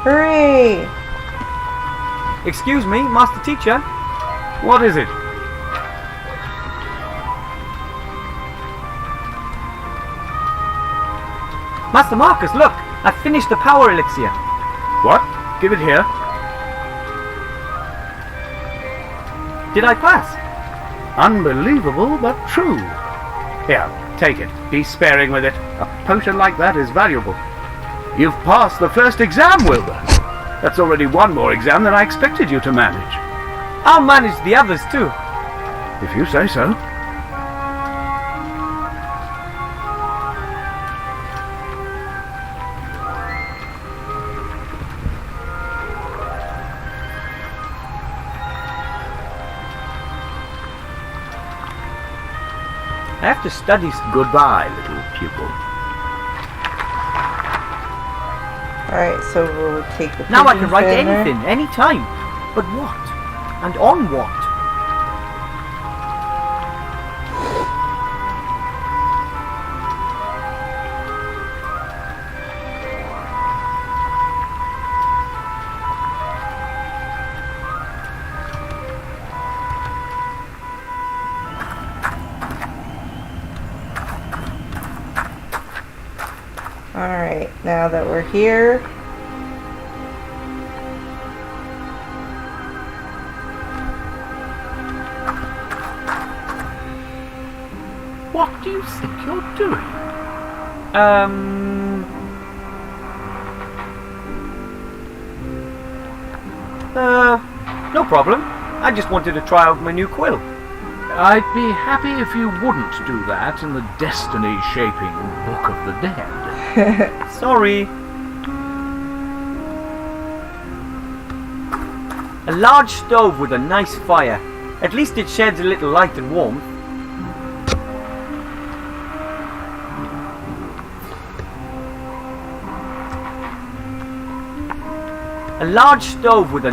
Hooray! Excuse me, Master Teacher. What is it? Master Marcus, look! I've finished the power elixir. What? Give it here. Did I pass? Unbelievable, but true. Here, take it. Be sparing with it. A potion like that is valuable. You've passed the first exam, Wilbur. That's already one more exam than I expected you to manage. I'll manage the others too. If you say so. I have to study. Goodbye, little pupil. Alright, so we'll take the Now I can pigeon write feather. anything, anytime. But what? And on what? Alright, now that we're here, What do you think you're doing? No problem. I just wanted to try out my new quill. I'd be happy if you wouldn't do that in the destiny-shaping Book of the Dead. Sorry. A large stove with a nice fire. At least it sheds a little light and warmth. A large stove with a...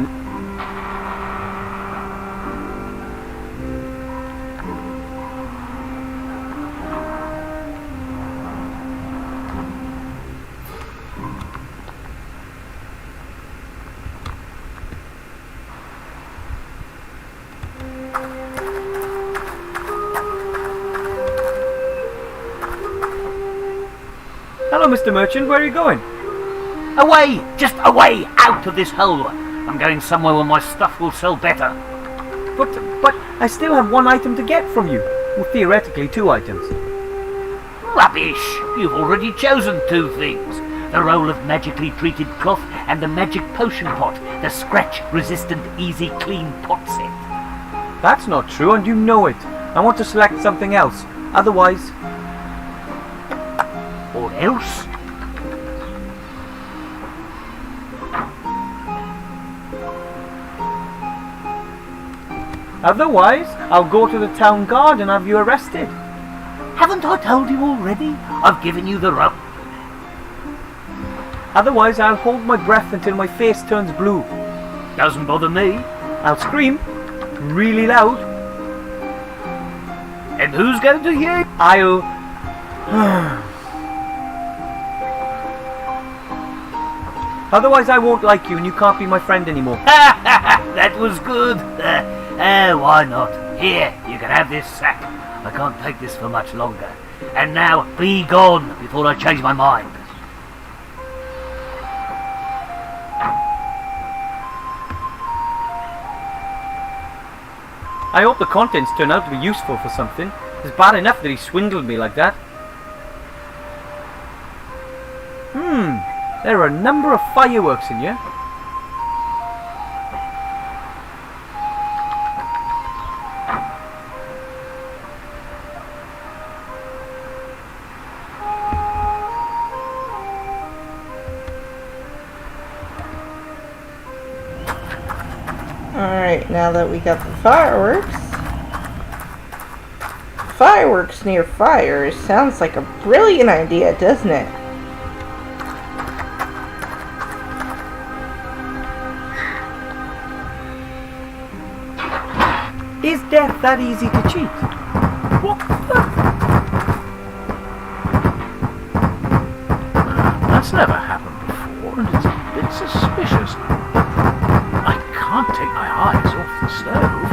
Hello, Mr. Merchant, where are you going? Away! Just away! Out of this hole! I'm going somewhere where my stuff will sell better. But I still have one item to get from you. Well, theoretically, 2 items. Rubbish! You've already chosen 2 things. The roll of magically treated cloth and the magic potion pot. The scratch-resistant, easy clean pot set. That's not true, and you know it. I want to select something else. Otherwise... Or else? Otherwise, I'll go to the town guard and have you arrested. Haven't I told you already? I've given you the rope. Otherwise, I'll hold my breath until my face turns blue. Doesn't bother me. I'll scream really loud. And who's going to hear it? I'll... Otherwise, I won't like you and you can't be my friend anymore. That was good. Why not? Here, you can have this sack. I can't take this for much longer. And now, be gone before I change my mind. I hope the contents turn out to be useful for something. It's bad enough that he swindled me like that. There are a number of fireworks in here. alright, now that we got the fireworks. Fireworks near fire sounds like a brilliant idea, doesn't it? Is death that easy to cheat? What the? That's never happened before, and it's a bit suspicious. I can't take my eyes off the stove.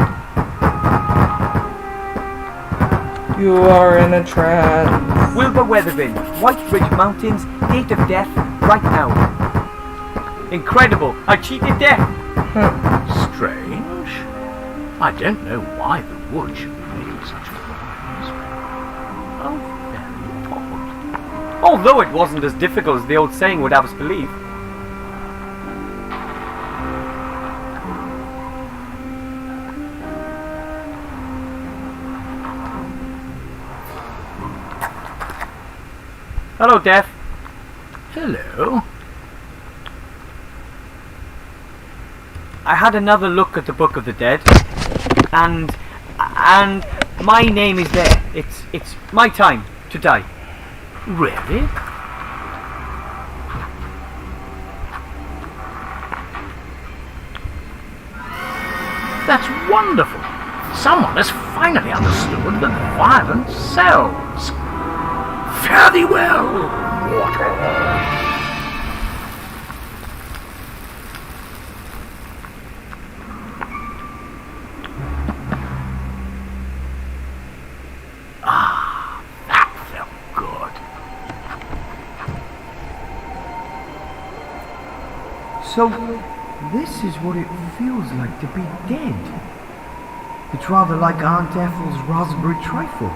You are in a trance. Wilbur Weatherby, White Ridge Mountains, date of death, right now. Incredible, I cheated death. Strange. I don't know why the wood should be making such a noise. How very odd. Although it wasn't as difficult as the old saying would have us believe. Hello, Death. Hello. I had another look at the Book of the Dead, and my name is there. It's my time to die. Really? That's wonderful. Someone has finally understood that violence sells. Fare thee well, mortal. So, this is what it feels like to be dead. It's rather like Aunt Ethel's raspberry trifle.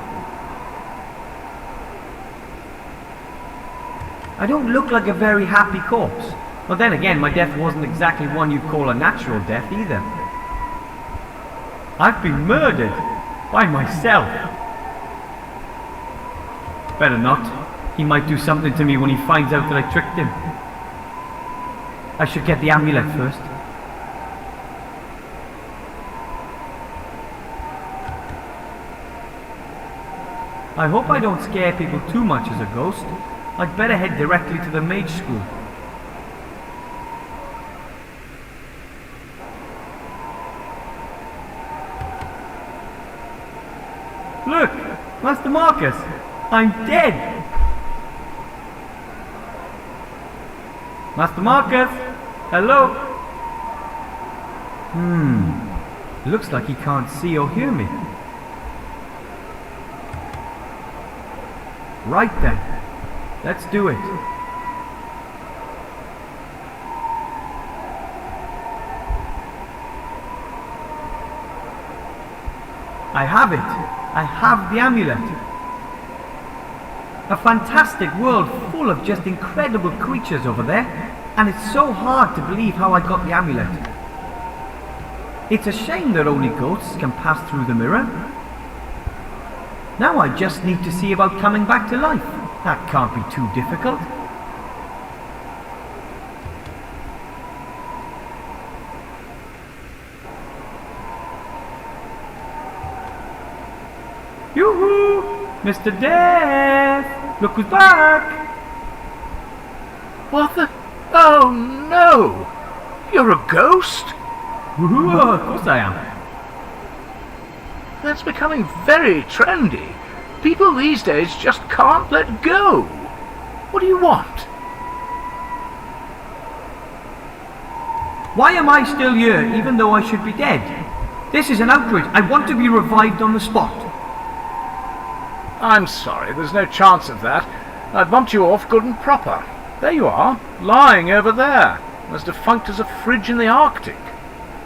I don't look like a very happy corpse. But then again, my death wasn't exactly one you'd call a natural death either. I've been murdered by myself. Better not. He might do something to me when he finds out that I tricked him. I should get the amulet first. I hope I don't scare people too much as a ghost. I'd better head directly to the mage school. Look! Master Marcus! I'm dead! Master Marcus! Hello? Looks like he can't see or hear me. Right then. Let's do it. I have it. I have the amulet. A fantastic world full of just incredible creatures over there, and it's so hard to believe how I got the amulet. It's a shame that only ghosts can pass through the mirror. Now I just need to see about coming back to life. That can't be too difficult. Yoo-hoo! Mr. Death! Look who's back! What the? Oh no! You're a ghost? Woohoo! Of course I am. That's becoming very trendy. People these days just can't let go. What do you want? Why am I still here even though I should be dead? This is an outrage. I want to be revived on the spot. I'm sorry, there's no chance of that. I'd bumped you off good and proper. There you are, lying over there, as defunct as a fridge in the Arctic.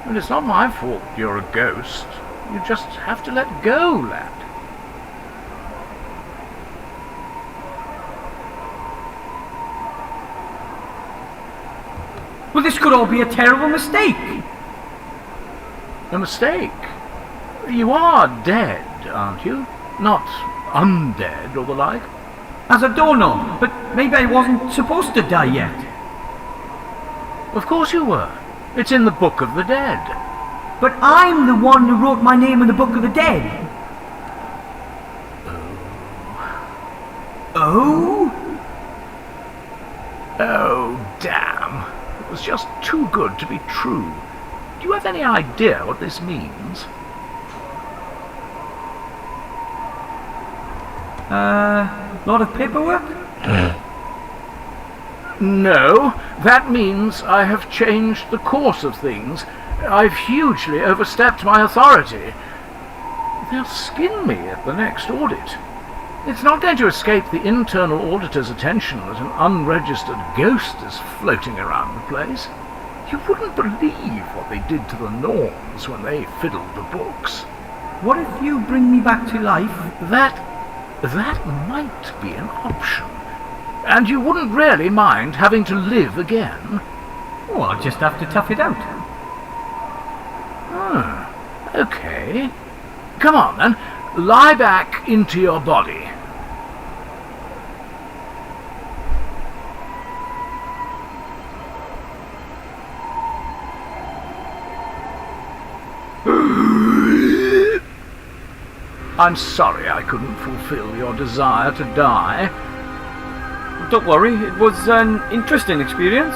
And it's not my fault you're a ghost. You just have to let go, lad. Well, this could all be a terrible mistake. A mistake? You are dead, aren't you? Not undead or the like? As a doorknob, but maybe I wasn't supposed to die yet. Of course you were. It's in the Book of the Dead. But I'm the one who wrote my name in the Book of the Dead. Oh? Oh, damn. It was just too good to be true. Do you have any idea what this means? Lot of paperwork? No, that means I have changed the course of things. I've hugely overstepped my authority. They'll skin me at the next audit. It's not going to escape the internal auditor's attention that an unregistered ghost is floating around the place. You wouldn't believe what they did to the norms when they fiddled the books. What if you bring me back to life? That might be an option. And you wouldn't really mind having to live again? Oh, I'll just have to tough it out. Okay. Come on then, lie back into your body. I'm sorry I couldn't fulfill your desire to die. Don't worry, it was an interesting experience.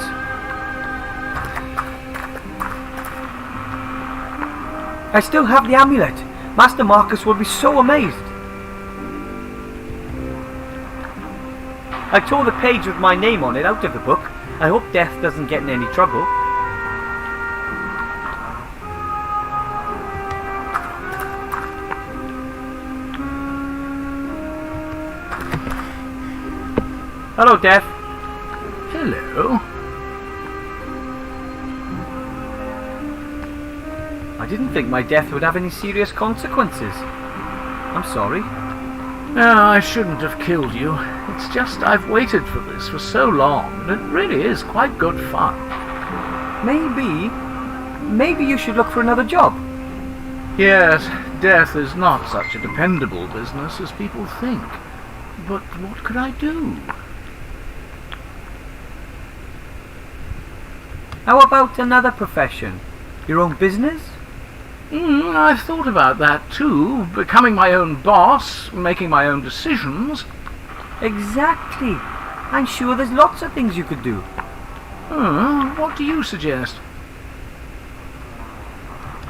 I still have the amulet. Master Marcus will be so amazed. I tore the page with my name on it out of the book. I hope Death doesn't get in any trouble. Hello, Death. Hello. I didn't think my death would have any serious consequences. I'm sorry. No, I shouldn't have killed you. It's just I've waited for this for so long, and it really is quite good fun. Maybe you should look for another job. Yes, death is not such a dependable business as people think. But what could I do? How about another profession? Your own business? I've thought about that too. Becoming my own boss, making my own decisions. Exactly. I'm sure there's lots of things you could do. What do you suggest?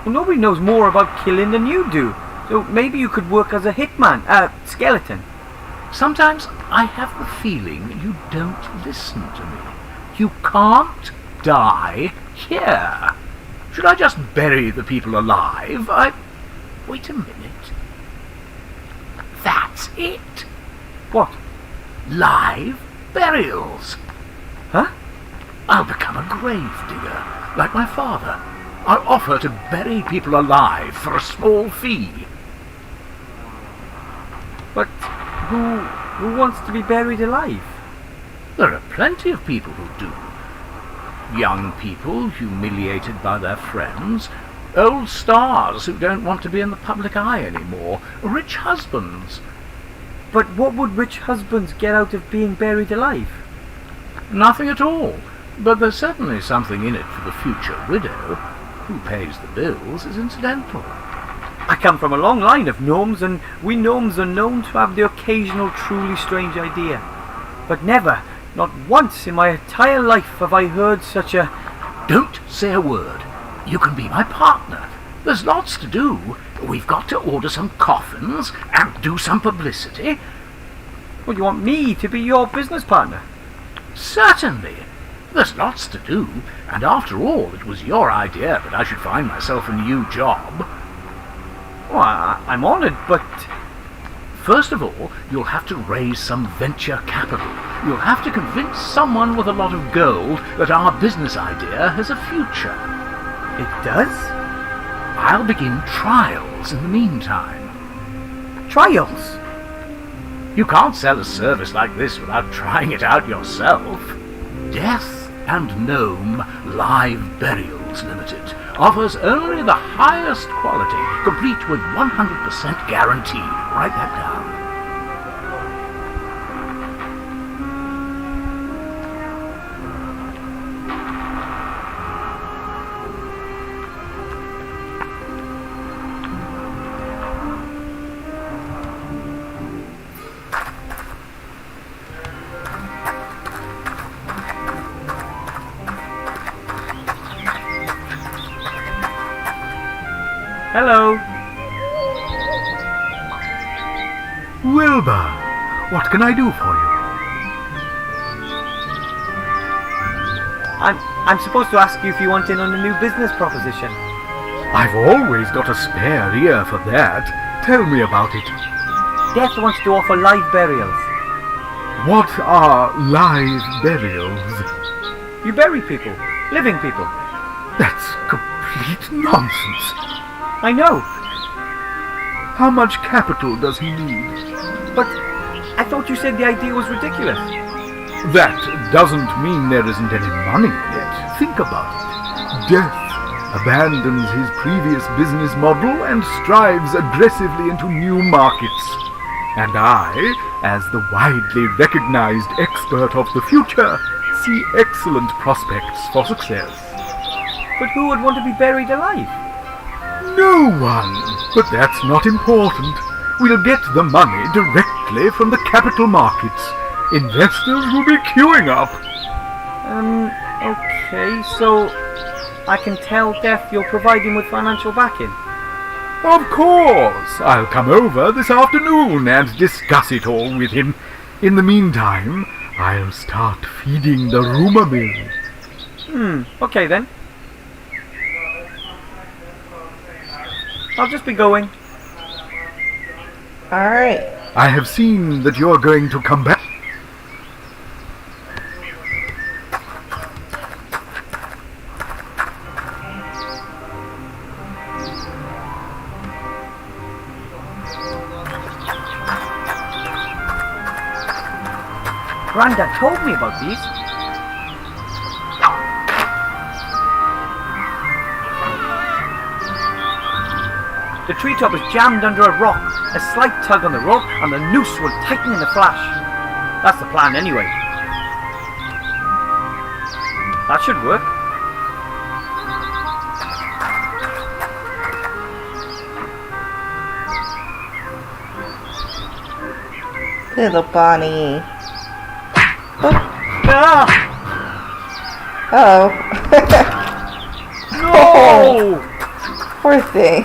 Well, nobody knows more about killing than you do. So maybe you could work as a hitman, skeleton. Sometimes I have the feeling you don't listen to me. You can't die here. Should I just bury the people alive? Wait a minute. That's it. What? Live burials. Huh? I'll become a grave digger, like my father. I'll offer to bury people alive for a small fee. But who wants to be buried alive? There are plenty of people who do. Young people humiliated by their friends, old stars who don't want to be in the public eye anymore, rich husbands. But what would rich husbands get out of being buried alive? Nothing at all, but there's certainly something in it for the future widow. Who pays the bills is incidental. I come from a long line of gnomes, and we gnomes are known to have the occasional truly strange idea. But never, not once in my entire life have I heard such a... Don't say a word. You can be my partner. There's lots to do. We've got to order some coffins and do some publicity. Well, you want me to be your business partner? Certainly. There's lots to do, and after all, it was your idea that I should find myself a new job. Well, I'm honoured, but... First of all, you'll have to raise some venture capital. You'll have to convince someone with a lot of gold that our business idea has a future. It does? I'll begin trials in the meantime. Trials? You can't sell a service like this without trying it out yourself. Death and Gnome Live Burials Limited offers only the highest quality, complete with 100% guarantee. Write that down. Hello. Wilbur, what can I do for you? I'm supposed to ask you if you want in on a new business proposition. I've always got a spare ear for that. Tell me about it. Death wants to offer live burials. What are live burials? You bury people, living people. That's complete nonsense. I know, How much capital does he need? but I thought you said the idea was ridiculous. That doesn't mean there isn't any money in it. Think about it. Death abandons his previous business model and strives aggressively into new markets. And I, as the widely recognized expert of the future, see excellent prospects for success. But who would want to be buried alive? No one. But that's not important. We'll get the money directly from the capital markets. Investors will be queuing up. Okay, so I can tell Death you're providing with financial backing. Of course. I'll come over this afternoon and discuss it all with him. In the meantime, I'll start feeding the rumor mill. Okay then. I'll just be going. Alright. I have seen that you're going to come back. Grandad told me about these. The treetop was jammed under a rock. A slight tug on the rope and the noose will tighten in a flash. That's the plan anyway. That should work. Little Bonnie. Ah! Oh. No! Poor thing.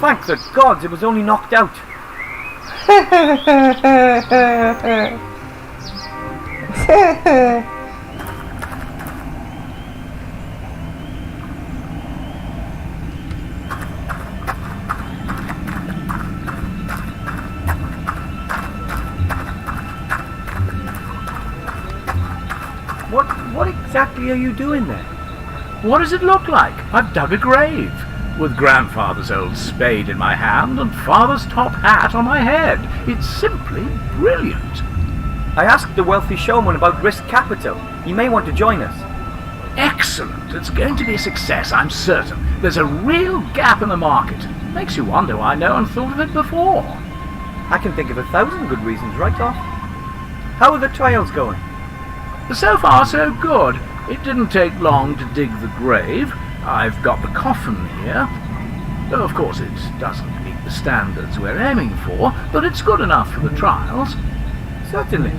Thank the gods it was only knocked out. What exactly are you doing there? What does it look like? I've dug a grave, with Grandfather's old spade in my hand and Father's top hat on my head. It's simply brilliant. I asked the wealthy showman about risk capital. He may want to join us. Excellent. It's going to be a success, I'm certain. There's a real gap in the market. Makes you wonder why no one thought of it before. I can think of 1,000 good reasons right off. How are the trials going? So far, so good. It didn't take long to dig the grave. I've got the coffin here. Though, of course, it doesn't meet the standards we're aiming for, but it's good enough for the trials. Certainly.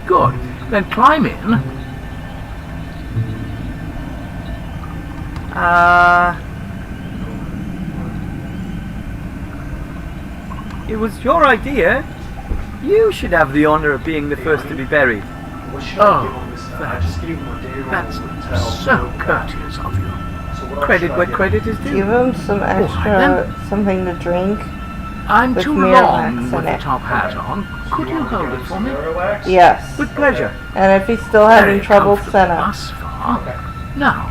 Good. Then climb in. It was your idea. You should have the honor of being the first to be buried. Oh, that's so courteous of you. Credit where credit is due. Give him some extra something to drink. I'm With too mirror long wax with in the it. top hat on. Could you hold it for me? Yes. With pleasure. And if he's still having Very trouble, comfortable send him. thus far. Now,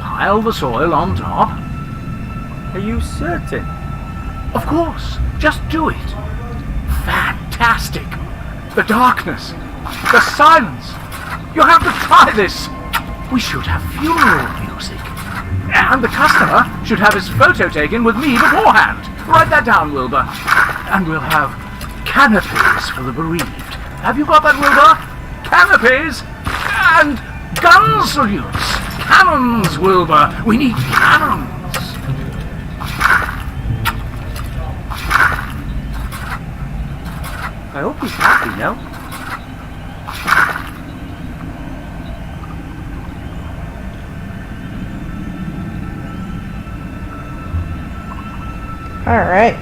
pile the soil on top. Are you certain? Of course, just do it. Fantastic. The darkness, the silence. You have to try this. We should have funeral music. And the customer should have his photo taken with me beforehand. Write that down, Wilbur. And we'll have canopies for the bereaved. Have you got that, Wilbur? Canopies and gun salutes. Cannons, Wilbur. We need cannons. I hope he's happy now. Alright.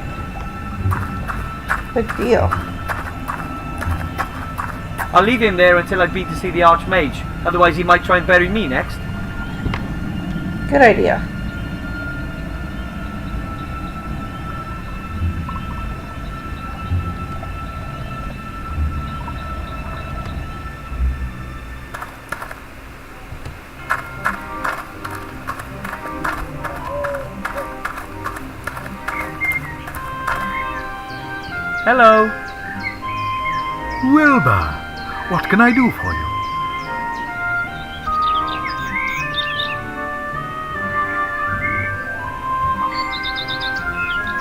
Good deal. I'll leave him there until I've been to see the Arch-Mage. Otherwise he might try and bury me next. Good idea. Hello. Wilbur, what can I do for you?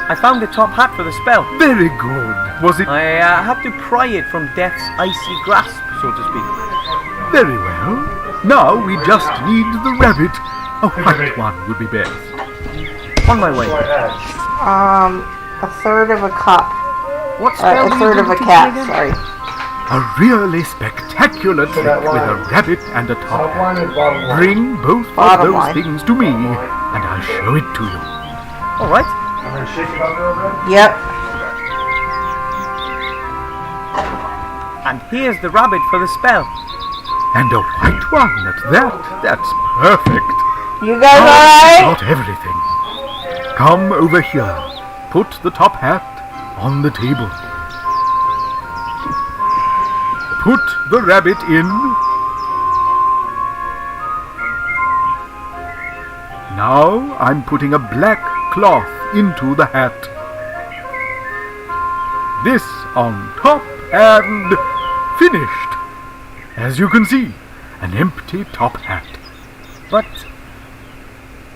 I found the top hat for the spell. Very good. Was it? I had to pry it from death's icy grasp, so to speak. Very well. Now we just need the rabbit. A white one would be best. On my way. A third of a cup. What spell A were you third of going a to teach cat, me again? sorry. A really spectacular trick with a rabbit and a top hat. Bring both of Bottom those line. things to me, and I'll show it to you. All right. Yep. And here's the rabbit for the spell. And a white one at that. That's perfect. You guys Now, alright? Not everything. Come over here. Put the top hat on the table. Put the rabbit in. Now I'm putting a black cloth into the hat. This on top and finished. As you can see, an empty top hat. But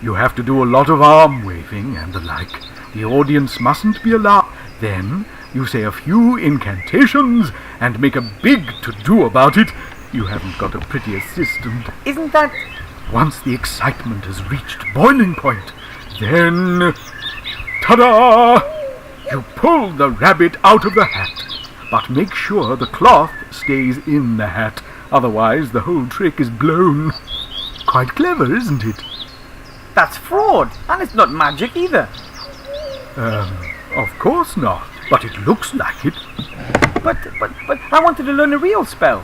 You have to do a lot of arm waving and the like. The audience mustn't be alarmed. Then you say a few incantations and make a big to-do about it. You haven't got a pretty assistant. isn't that... Once the excitement has reached boiling point, then... Ta-da! You pull the rabbit out of the hat, but make sure the cloth stays in the hat. Otherwise, the whole trick is blown. Quite clever, isn't it? That's fraud. And it's not magic either. Of course not, but it looks like it. But I wanted to learn a real spell.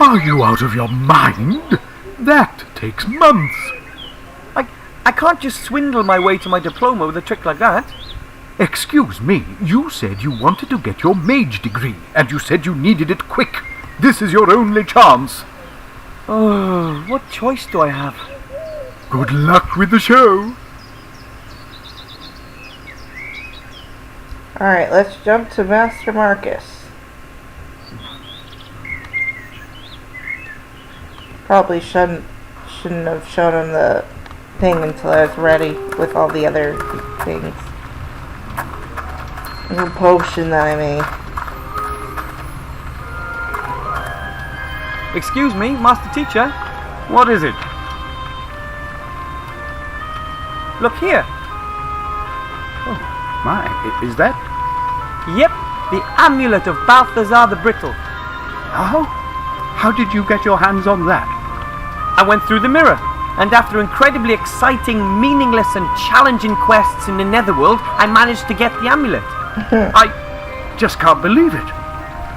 Are you out of your mind? That takes months. I can't just swindle my way to my diploma with a trick like that. Excuse me, you said you wanted to get your mage degree, and you said you needed it quick. This is your only chance. Oh, what choice do I have? Good luck with the show. Alright, let's jump to Master Marcus. Probably shouldn't have shown him the thing until I was ready with all the other things. The potion that I made. Excuse me, Master Teacher. What is it? Look here. My, is that? Yep, the amulet of Balthazar the Brittle. How did you get your hands on that? I went through the mirror, and after incredibly exciting, meaningless and challenging quests in the Netherworld, I managed to get the amulet. I just can't believe it.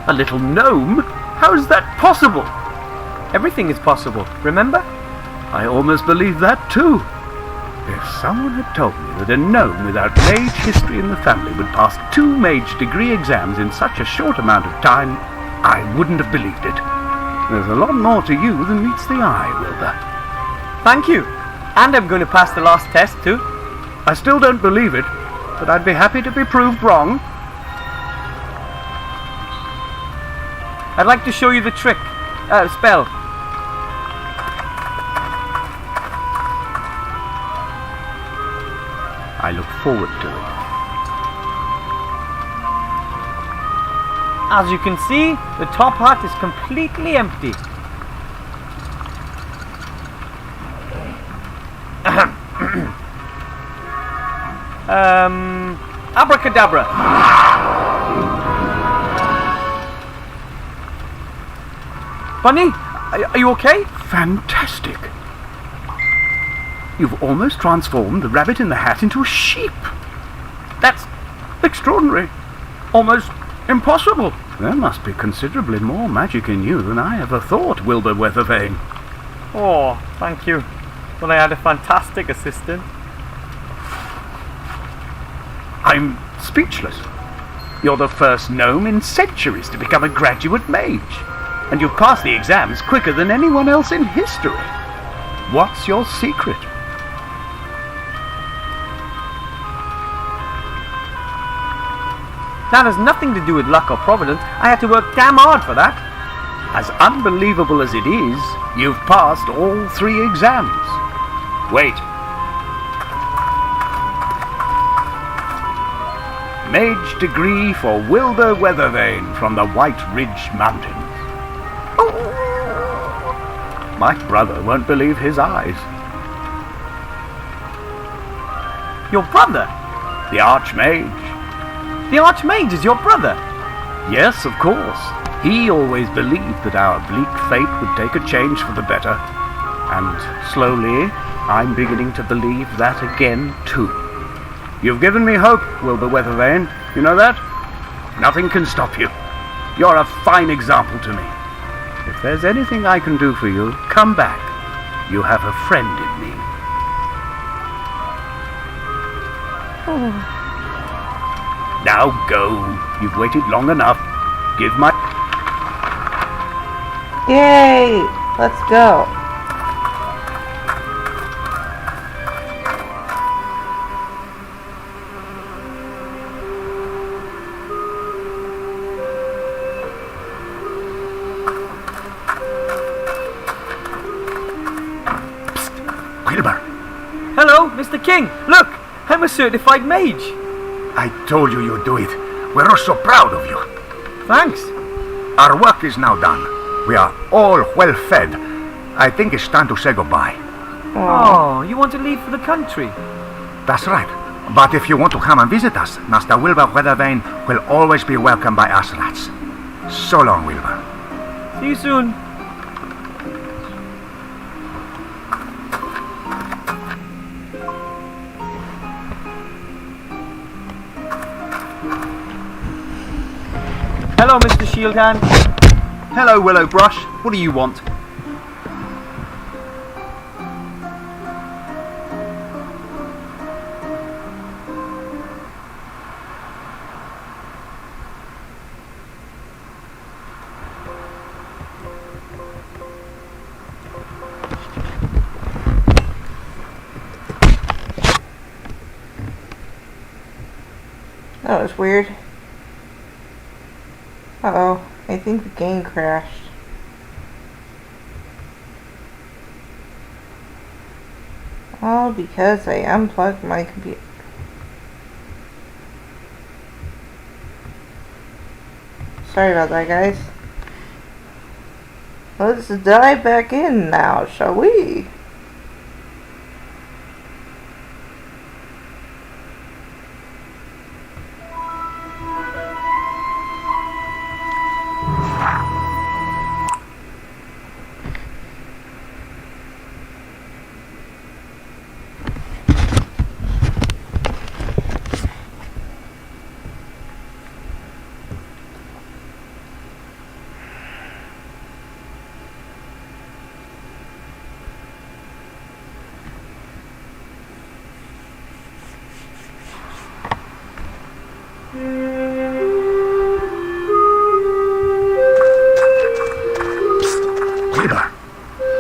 A little gnome? How is that possible? Everything is possible, remember? I almost believe that too. If someone had told me that a gnome without mage history in the family would pass 2 mage degree exams in such a short amount of time, I wouldn't have believed it. There's a lot more to you than meets the eye, Wilbur. Thank you. And I'm going to pass the last test too. I still don't believe it, but I'd be happy to be proved wrong. I'd like to show you the trick. Spell. I look forward to it. As you can see, the top hat is completely empty. Abracadabra. Bunny, are you okay? Fantastic. You've almost transformed the rabbit in the hat into a sheep. That's extraordinary. Almost impossible. There must be considerably more magic in you than I ever thought, Wilbur Weathervane. Oh, thank you. Well, I had a fantastic assistant. I'm speechless. You're the first gnome in centuries to become a graduate mage, and you've passed the exams quicker than anyone else in history. What's your secret? That has nothing to do with luck or providence. I had to work damn hard for that. As unbelievable as it is, you've passed all 3 exams. Wait. Mage degree for Wilbur Weathervane from the White Ridge Mountains. My brother won't believe his eyes. Your brother? The Arch-Mage. The Arch-Mage is your brother? Yes, of course. He always believed that our bleak fate would take a change for the better. And slowly, I'm beginning to believe that again, too. You've given me hope, Wilbur Weathervane. You know that? Nothing can stop you. You're a fine example to me. If there's anything I can do for you, come back. You have a friend in me. Now go. You've waited long enough. Give my... Yay! Let's go. Wilbur, Hello, Mr. King. Look, I'm a certified mage. I told you you'd do it. We're all so proud of you. Thanks. Our work is now done. We are all well fed. I think it's time to say goodbye. Oh, you want to leave for the country? That's right. But if you want to come and visit us, Master Wilbur Weathervane will always be welcomed by us rats. So long, Wilbur. See you soon. Hello, Mr. Shieldhand. Hello, Willow Brush. What do you want? That was weird. Uh-oh, I think the game crashed. All because I unplugged my computer. Sorry about that, guys. Let's dive back in now, shall we? Wilbur,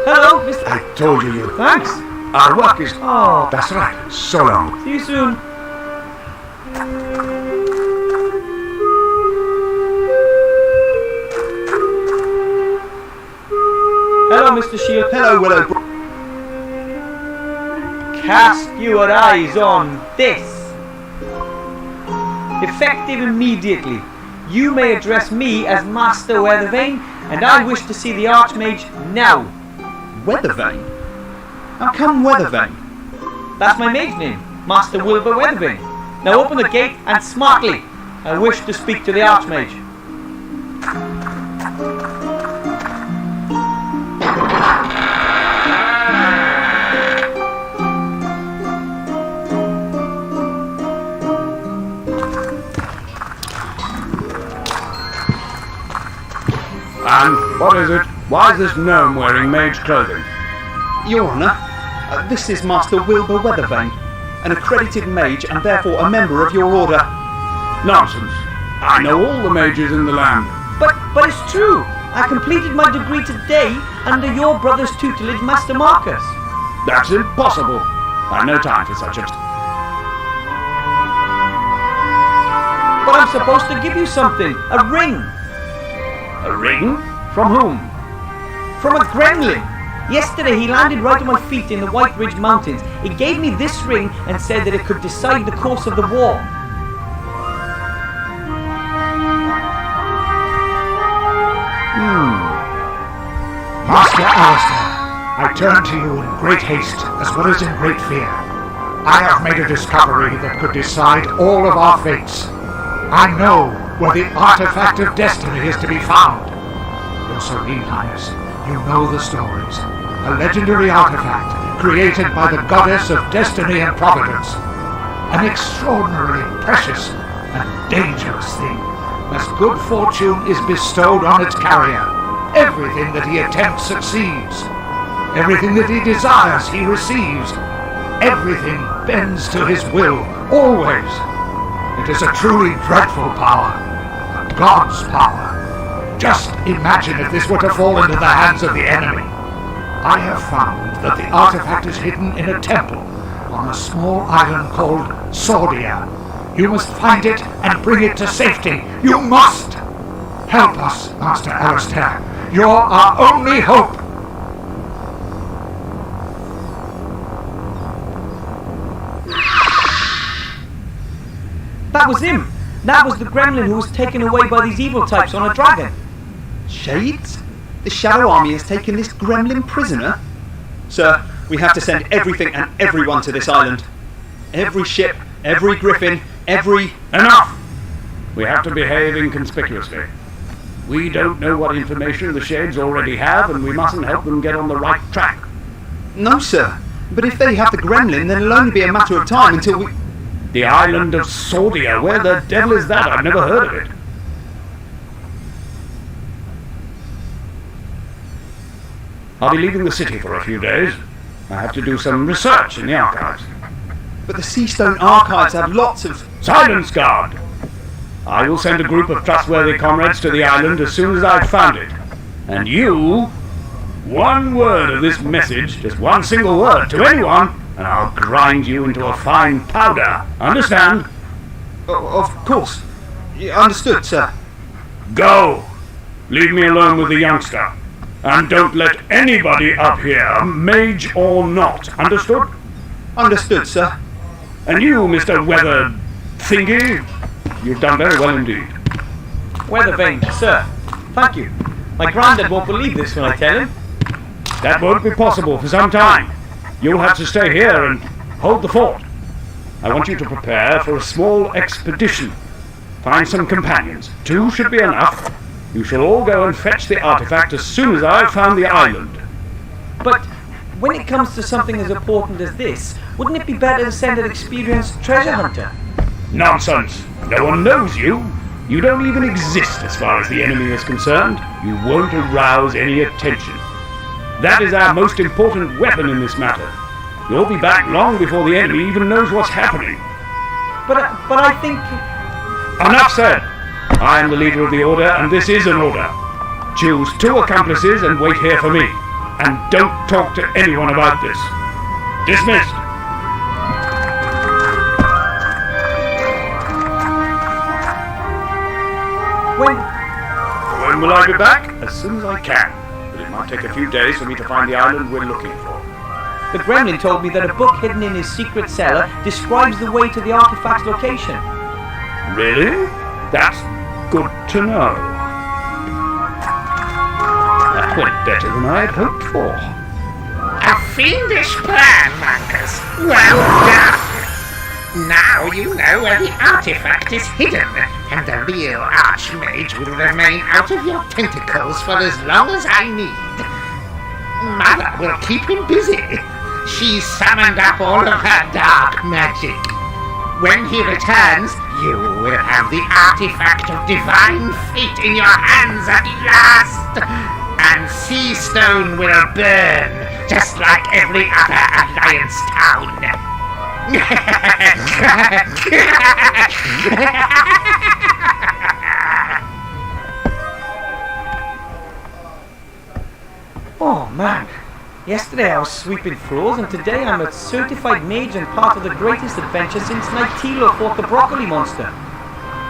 Hello, Mr. I told you. Thanks. Our work is... Oh, That's right. So long. see you soon. Hello, Mr. Shield. Hello, Willow Brush. Cast your eyes on this. Effective immediately. You may address me as Master Weathervane, and I wish to see the Arch-Mage now. Weathervane? How come Weathervane? That's my mage name, Master Wilbur Weathervane. Now open the gate and smartly. I wish to speak to the Arch-Mage. What is it? Why is this gnome wearing mage clothing? Your Honour, this is Master Wilbur Weathervane, an accredited mage and therefore a member of your order. Nonsense. I know all the mages in the land. But it's true. I completed my degree today under your brother's tutelage, Master Marcus. That's impossible. I've no time for such a... But I'm supposed to give you something. A ring. A ring? From whom? From a gremlin. Yesterday he landed right at my feet in the White Ridge Mountains. He gave me this ring and said that it could decide the course of the war. Master Alistair, I turn to you in great haste as well as in great fear. I have made a discovery that could decide all of our fates. I know where the artifact of destiny is to be found. Your Serene Highness, you know the stories. A legendary artifact created by the goddess of destiny and providence. An extraordinarily precious and dangerous thing, as good fortune is bestowed on its carrier. Everything that he attempts succeeds. Everything that he desires he receives. Everything bends to his will, always. It is a truly dreadful power. A god's power. Just imagine if this were to fall into the hands of the enemy. I have found that the artifact is hidden in a temple on a small island called Sordia. You must find it and bring it to safety. You must! Help us, Master Alistair. You're our only hope. That was him. That was the gremlin who was taken away by these evil types on a dragon. Shades? The Shadow Army has taken this gremlin prisoner? Sir, we have to send everything and everyone to this island. Every ship, every griffin, every... Enough! We have to behave inconspicuously. We don't know what information the Shades already have, and we mustn't help them get on the right track. No, sir. But if they have the gremlin, then it'll only be a matter of time until we... The island of Sordia, where the devil is that? I've never heard of it. I'll be leaving the city for a few days. I have to do some research in the archives. But the Seastone archives have lots of... Silence, guard! I will send a group of trustworthy comrades to the island as soon as I've found it. And you... one word of this message, just one single word, to anyone, and I'll grind you into a fine powder. Understand? Of course. Understood, sir. Go! Leave me alone with the youngster. And don't let anybody up here, mage or not. Understood? Understood, sir. And you, Mr. Weather Thingy, you've done very well indeed. Weathervane, sir. Thank you. My granddad won't believe this when I tell him. That won't be possible for some time. You'll have to stay here and hold the fort. I want you to prepare for a small expedition. Find some companions. 2 should be enough. You shall all go and fetch the artifact as soon as I've found the island. But when it comes to something as important as this, wouldn't it be better to send an experienced treasure hunter? Nonsense! No one knows you. You don't even exist as far as the enemy is concerned. You won't arouse any attention. That is our most important weapon in this matter. You'll be back long before the enemy even knows what's happening. But I think... Enough said! I am the leader of the order, and this is an order. Choose 2 accomplices and wait here for me. And don't talk to anyone about this. Dismissed! When will I be back? As soon as I can. But it might take a few days for me to find the island we're looking for. The gremlin told me that a book hidden in his secret cellar describes the way to the artifact's location. Really? That's good to know. That went better than I had hoped for. A fiendish plan, Marcus. Well done. Now you know where the artifact is hidden, and the real Arch-Mage will remain out of your tentacles for as long as I need. Mother will keep him busy. She's summoned up all of her dark magic. When he returns, you will have the artifact of divine fate in your hands at last. sea stone will burn, just like every other Alliance town. Oh man, yesterday I was sweeping floors and today I'm a certified mage and part of the greatest adventure since Nightilo fought the broccoli monster.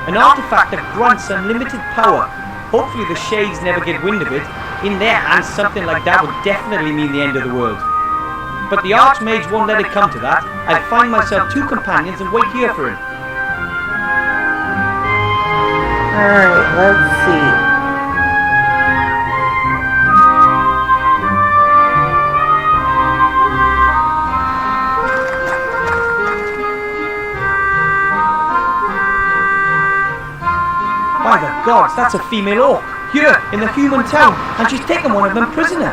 An artifact that grants unlimited power. Hopefully the shades never get wind of it. In their hands something like that would definitely mean the end of the world. But the Arch-Mage won't let it come to that. I'll find myself 2 companions and wait here for him. Alright, let's see. By the gods, that's a female orc, here, in the human town, and she's taken one of them prisoner.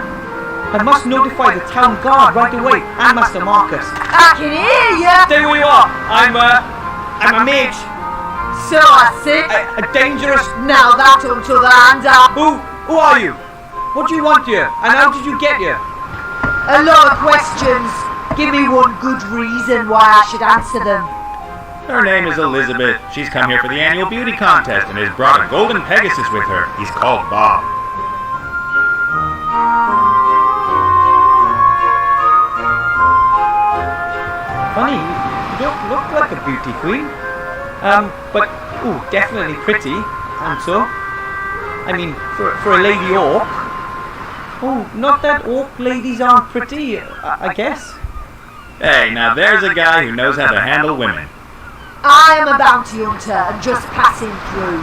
I must notify the town guard right away, and Master Marcus. I can hear you! Stay where you are, I'm a mage. So I see. A dangerous... Now that unto the hand up. Who are you? What do you want here, and how did you get here? A lot of questions. Give me one good reason why I should answer them. Her name is Elizabeth. She's come here for the annual beauty contest and has brought a golden Pegasus with her. He's called Bob. Funny, you don't look like a beauty queen. But, definitely pretty, and so. I mean, for a lady orc. Oh, not that orc ladies aren't pretty, I guess. Hey, now there's a guy who knows how to handle women. I am a bounty hunter and just passing through.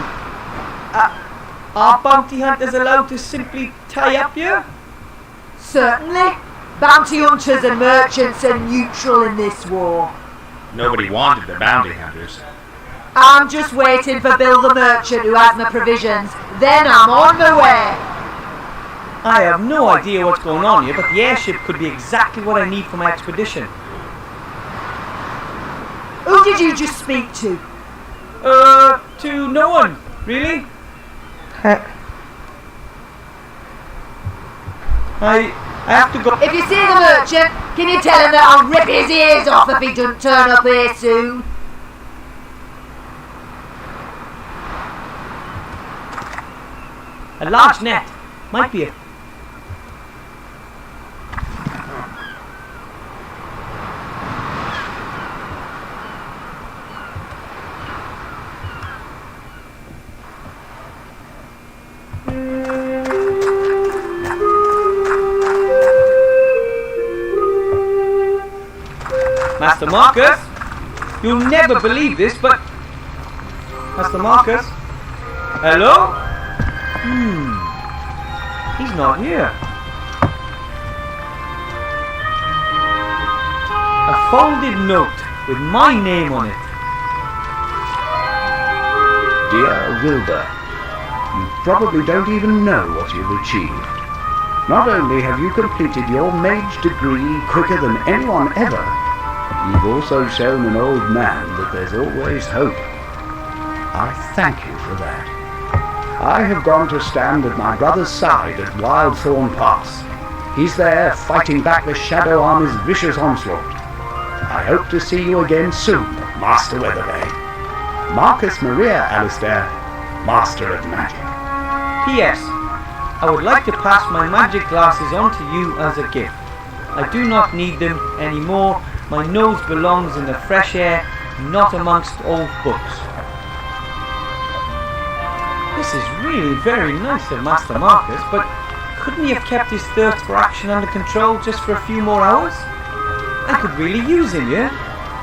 Are bounty hunters allowed to simply tie up here? Certainly. Bounty hunters and merchants are neutral in this war. Nobody wanted the bounty hunters. I'm just waiting for Bill the merchant who has my provisions. Then I'm on my way. I have no idea what's going on here, but the airship could be exactly what I need for my expedition. Who did you just speak to? To no one, really? I have to go. If you see the merchant, can you tell him that I'll rip his ears off if he doesn't turn up here soon? A large net. Might be a... Master Marcus? You'll never believe this, but... Master Marcus? Hello? He's not here. A folded note with my name on it. Dear Wilbur, you probably don't even know what you've achieved. Not only have you completed your mage degree quicker than anyone ever, you've also shown an old man that there's always hope. I thank you for that. I have gone to stand at my brother's side at Wildthorn Pass. He's there fighting back the Shadow Army's vicious onslaught. I hope to see you again soon, Master Weatherbane. Marcus Maria Alistair, Master of Magic. P.S. I would like to pass my magic glasses on to you as a gift. I do not need them anymore. My nose belongs in the fresh air, not amongst old books. This is really very nice of Master Marcus, but couldn't he have kept his thirst for action under control just for a few more hours? I could really use him here,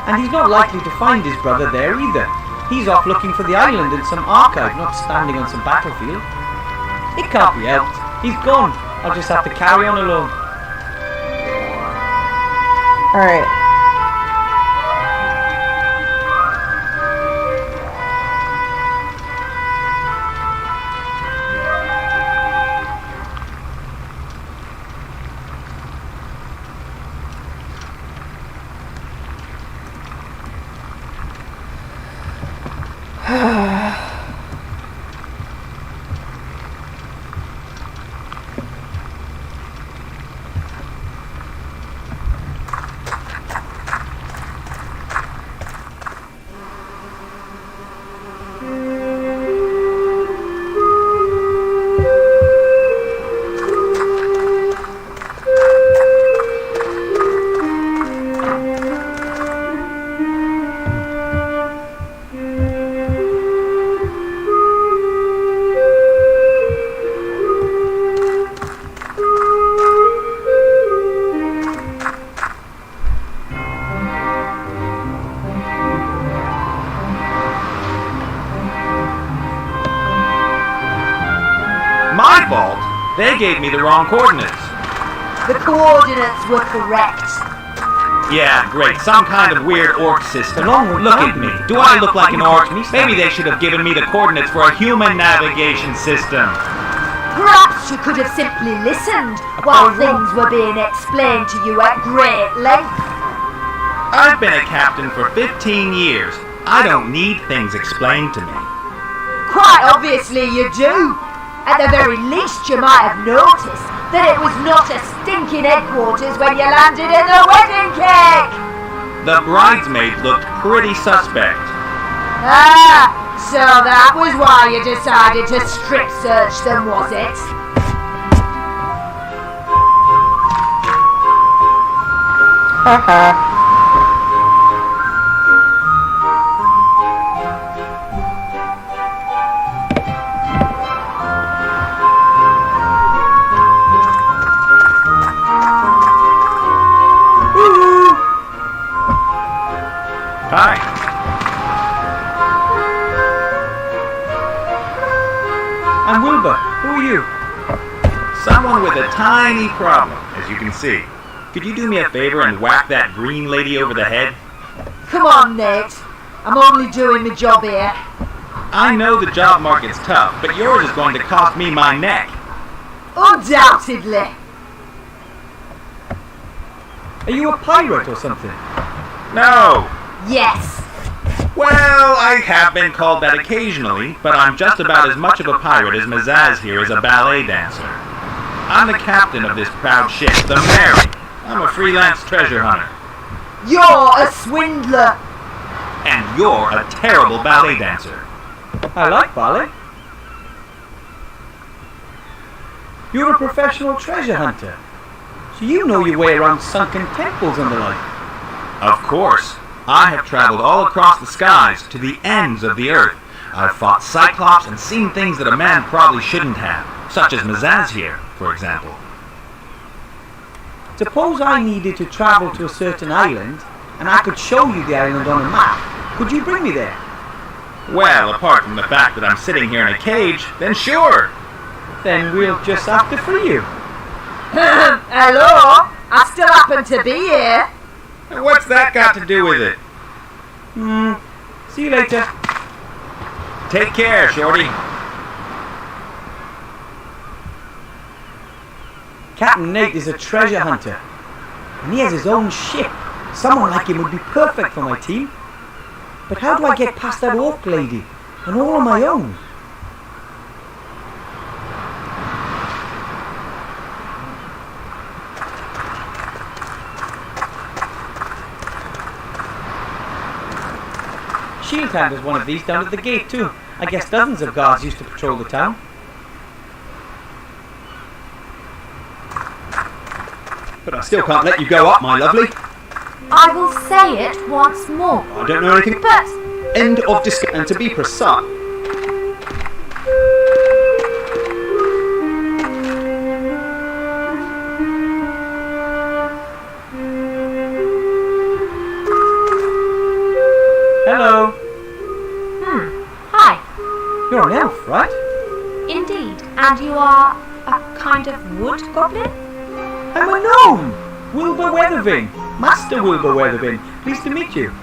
and he's not likely to find his brother there either. He's off looking for the island in some archive, not standing on some battlefield. It can't be helped. He's gone. I'll just have to carry on alone. Alright. they gave me the wrong coordinates. The coordinates were correct. Yeah, great. Some kind of weird orc system. Look at me. Do I look like an orc? Maybe they should have given me the coordinates for a human navigation system. Perhaps you could have simply listened while things were being explained to you at great length. I've been a captain for 15 years. I don't need things explained to me. Quite obviously you do. At the very least, you might have noticed that it was not a stinking headquarters when you landed in the wedding cake! The bridesmaids looked pretty suspect. Ah, so that was why you decided to strip search them, was it? Haha. Hi. I'm Wilbur. Who are you? Someone with a tiny problem, as you can see. Could you do me a favor and whack that green lady over the head? Come on, Nate. I'm only doing my job here. I know the job market's tough, but yours is going to cost me my neck. Undoubtedly. Are you a pirate or something? No. Yes. Well, I have been called that occasionally, but I'm just about as much of a pirate as Mazaz here is a ballet dancer. I'm the captain of this proud ship, the Mary. I'm a freelance treasure hunter. You're a swindler. And you're a terrible ballet dancer. I like ballet. You're a professional treasure hunter, so you know your way around sunken temples and the like. Of course. I have traveled all across the skies to the ends of the earth. I've fought Cyclops and seen things that a man probably shouldn't have, such as Mazaz here, for example. Suppose I needed to travel to a certain island, and I could show you the island on a map. Could you bring me there? Well, apart from the fact that I'm sitting here in a cage, then sure. Then we'll just have to free you. Hello? I still happen to be here. What's that got to do with it? See you later. Take care, Shorty. Captain Nate is a treasure hunter, and he has his own ship. Someone like him would be perfect for my team. But how do I get past that orc lady, and all on my own? Shield Hand has one of these down at the gate too. I guess dozens of guards used to patrol the town. But I still can't let you go up, my lovely. I will say it once more. I don't know anything. But End of discussion. And to be precise. Hello. Hi. You're an elf, right? Indeed. And you are a kind of wood goblin? I'm a gnome! Wilbur Weathervane. Master Wilbur Weathervane. Pleased to meet you.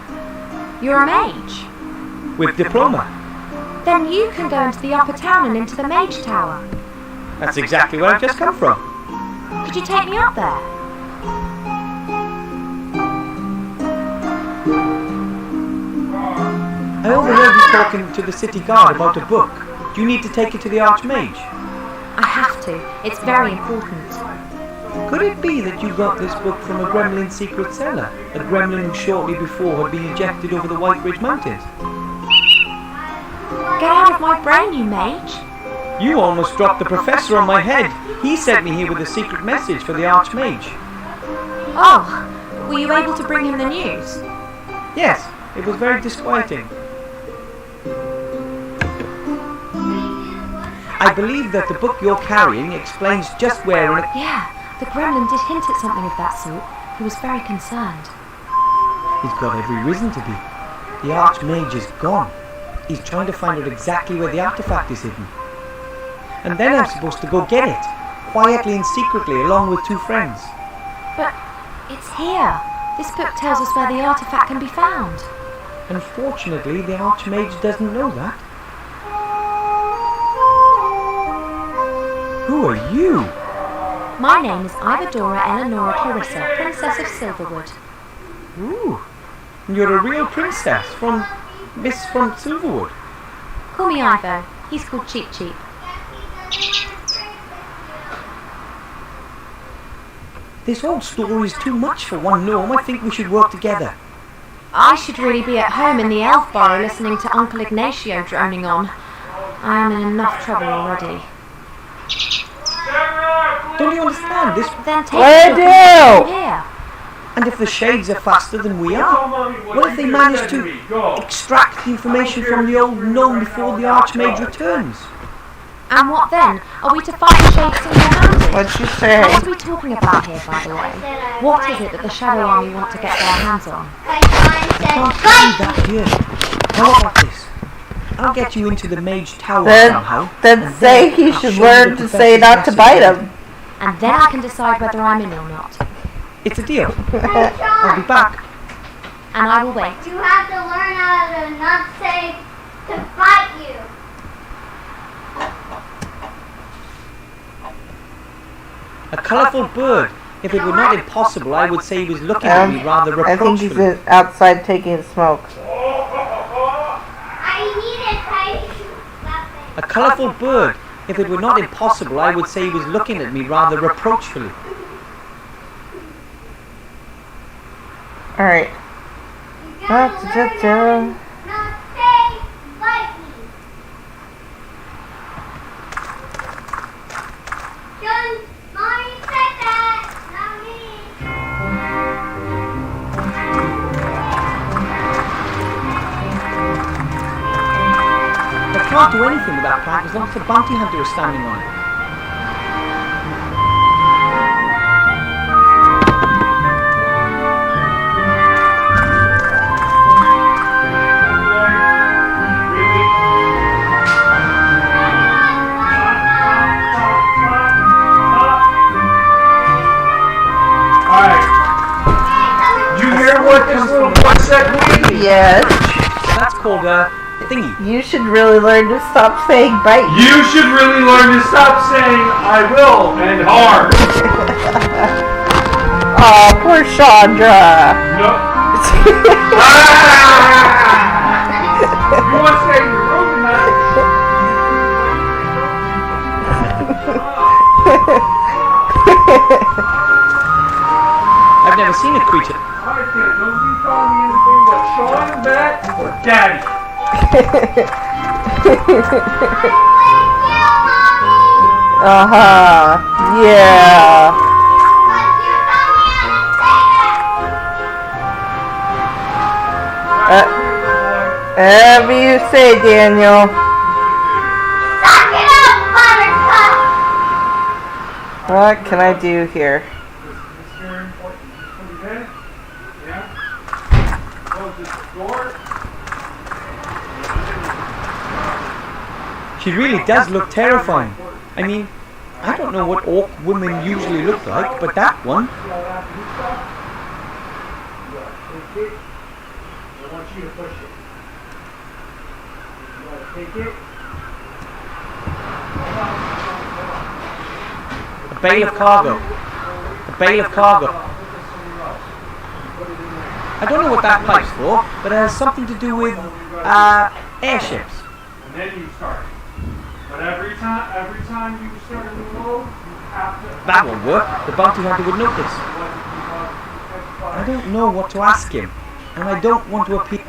You're a mage. With diploma. Then you can go into the upper town and into the mage tower. That's exactly where I've just come from. Could you take me up there? I overheard you talking to the city guard about a book. Do you need to take it to the Arch-Mage? I have to. It's very important. Could it be that you got this book from a gremlin secret cellar? A gremlin who shortly before had been ejected over the White Ridge Mountains? Get out of my brain, you mage! You almost dropped the professor on my head. He sent me here with a secret message for the Arch-Mage. Oh, were you able to bring him the news? Yes, it was very disquieting. I believe that the book you're carrying explains just where in a... Yeah, the gremlin did hint at something of that sort. He was very concerned. He's got every reason to be. The Arch-Mage is gone. He's trying to find out exactly where the artifact is hidden. And then I'm supposed to go get it. quietly and secretly along with 2 friends. But it's here. This book tells us where the artifact can be found. Unfortunately, the Arch-Mage doesn't know that. Who are you? My name is Ivadora Eleonora Clarissa, Princess of Silverwood. Ooh, you're a real princess from Silverwood. Call me Ivo. He's called Cheap Cheap. This whole story is too much for one gnome. I think we should work together. I should really be at home in the elf burrow listening to Uncle Ignacio droning on. I am in enough trouble already. Don't you understand this? Then take What it do? here. And if the shades are faster than we are, what if they manage to extract the information from the old gnome before the Arch-Mage returns? And what then? Are we to fight the shades single-handed? What'd she say? What are we talking about here, by the way? What is it that the Shadow Army want to get their hands on? I can't see that here. How about this? I'll get you into the Mage Tower somehow. Then say he should learn to say not to bite him. And then I can decide whether I'm in or not. It's a deal. I'll be back. And I will wait. You have to learn how to not say to bite you. A colourful bird. If it were not impossible, I would say he was looking at me rather I think he's reproachfully. outside taking a smoke. A colourful bird. If it were not impossible, I would say he was looking at me rather reproachfully. Alright. I can't do anything with that plant as long as the bounty hunter is standing on it. Yes. That's called a thingy. You should really learn to stop saying bite. You should really learn to stop saying I will and hard. Oh, poor Chandra. No. You want to stay in your room tonight? I've never seen a creature. I can't. Don't you call me anything but Sean, Bet, or Daddy. Yeah. Whatever you say, Daniel. What can I do here? She really does look terrifying. I mean, I don't know what orc women usually look like, but that one. I want you to push it. You want to take it? A bale of cargo. A bale of cargo. I don't know what that pipe's for, but it has something to do with, airships. And then you start. But every time you start a new load, you have to... That won't work. The bounty hunter would notice. I don't know what to ask him, and I don't want to appear.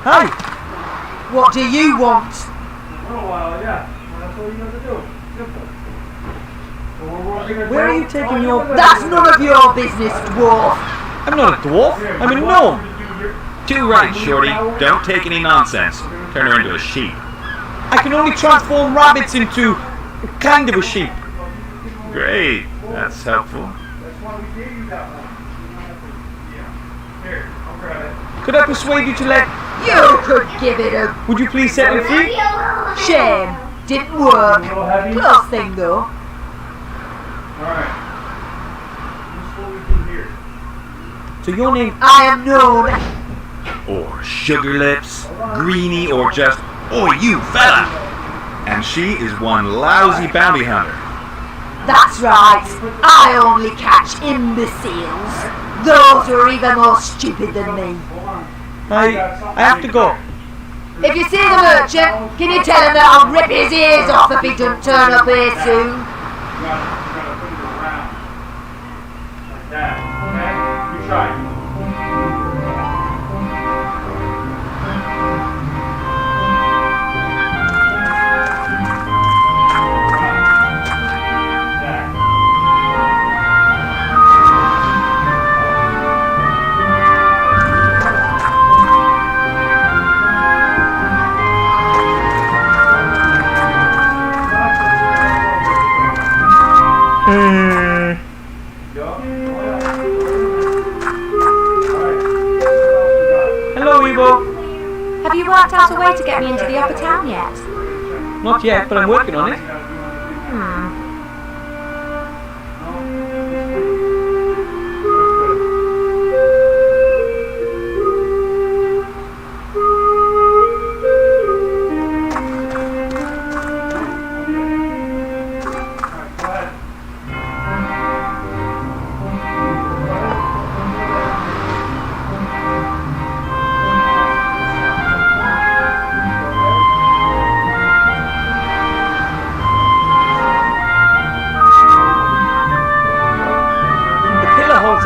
Hi! What do you want? For a while, yeah. That's all you have to do. Simple. Where are you taking your... That's none of your business, dwarf. I'm not a dwarf. I'm a gnome. Too right, Shorty. Don't take any nonsense. Turn her into a sheep. I can only transform rabbits into kind of a sheep. Great. That's helpful. That's why we gave you that one. Yeah. Here, I'll grab it. Could I persuade you to let... You could give it a... Would you please set me free? Shame. Didn't work. Close thing though. Alright. Just what we do here. So your name... I am known. Or Sugar Lips, Greenie, or just, "Oi, you fella!" And she is one lousy bounty hunter. That's right. I only catch imbeciles. Those who are even more stupid than me. I have to go. If you see the merchant, can you tell him that I'll rip his ears off if he doesn't turn up here soon? You gotta put it around. Like that. Okay? You try. Hello, Wilbur. Have you worked out a way to get me into the upper town yet? Not yet, but I'm working on it.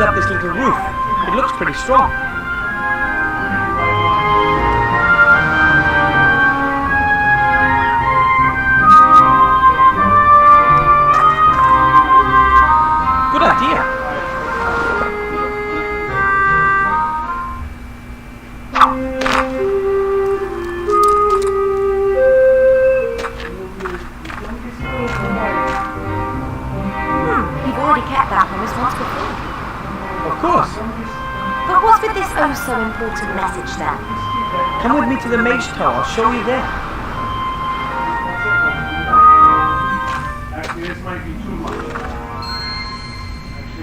Up this little roof. It looks pretty strong. Good idea. You've already kept that promise once before. Of course. But what's with this oh so important message then? Come with me to the Mage Tower. I'll show you there. Actually, this might be too much.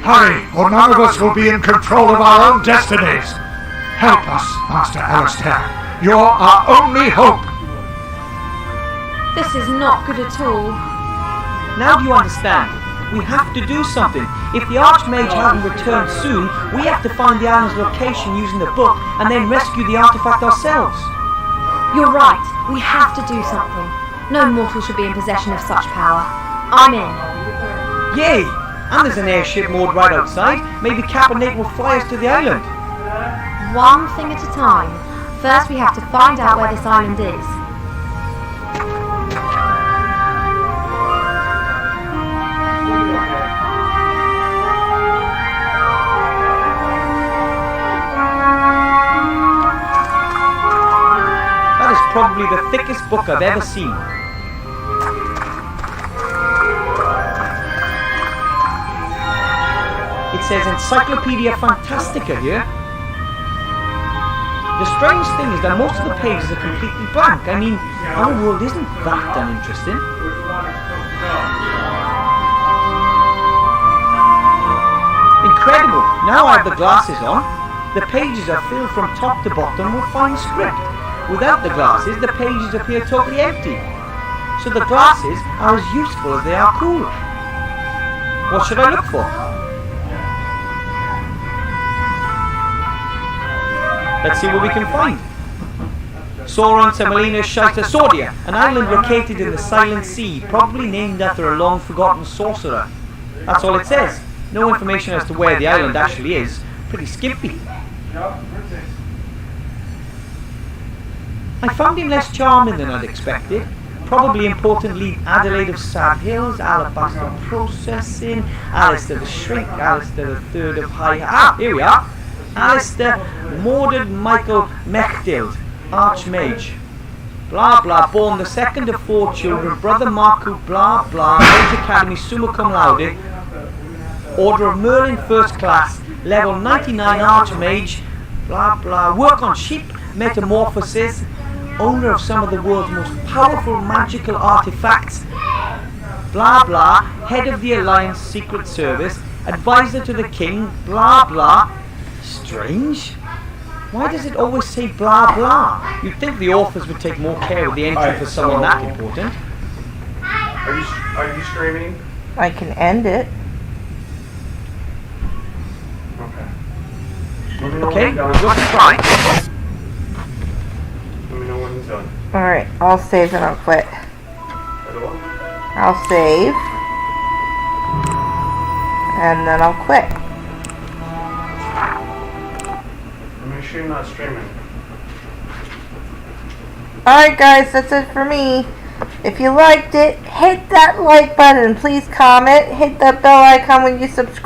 Hurry, or none of us will be in control of our own destinies. Help us, Master Alistair. You're our only hope. This is not good at all. Now do you understand? We have to do something. If the Arch-Mage hasn't returned soon, we have to find the island's location using the book and then rescue the artifact ourselves. You're right. We have to do something. No mortal should be in possession of such power. I'm in. Yay! And there's an airship moored right outside. Maybe Cap and Nate will fly us to the island. One thing at a time. First we have to find out where this island is. Probably the thickest book I've ever seen. It says Encyclopedia Fantastica here. The strange thing is that most of the pages are completely blank. I mean, our world isn't that uninteresting. Incredible! Now I have the glasses on. The pages are filled from top to bottom with fine script. Without the glasses, the pages appear totally empty. So the glasses are as useful as they are cool. What should I look for? Let's see what we can find. Sauron Semolina Shaita Sordia, an island located in the Silent Sea, probably named after a long-forgotten sorcerer. That's all it says. No information as to where the island actually is. Pretty skimpy. I found him less charming than I'd expected. Probably importantly, Adelaide of Sad Hills, Alabaster Processing, Alistair the Shrink, Alistair the Third of High... Ah, here we are! Alistair Mordred Michael Mechtild, Arch-Mage. Blah blah, born the second of 4 children, brother Marku, blah blah, Age Academy, summa cum laude, Order of Merlin, first class, level 99 Arch-Mage, blah blah, work on sheep, metamorphosis, owner of some of the world's most powerful magical artifacts. Blah blah, head of the Alliance Secret Service, advisor to the king, blah blah. Strange. Why does it always say blah blah? You'd think the authors would take more care with the entry for someone that important. Are you streaming? I can end it. Okay. Okay, we'll just try. Let me know when he's done. Alright, I'll save and I'll quit. Hello? I'll save. And then I'll quit. Make sure you're not streaming. Alright guys, that's it for me. If you liked it, hit that like button. Please comment. Hit that bell icon when you subscribe.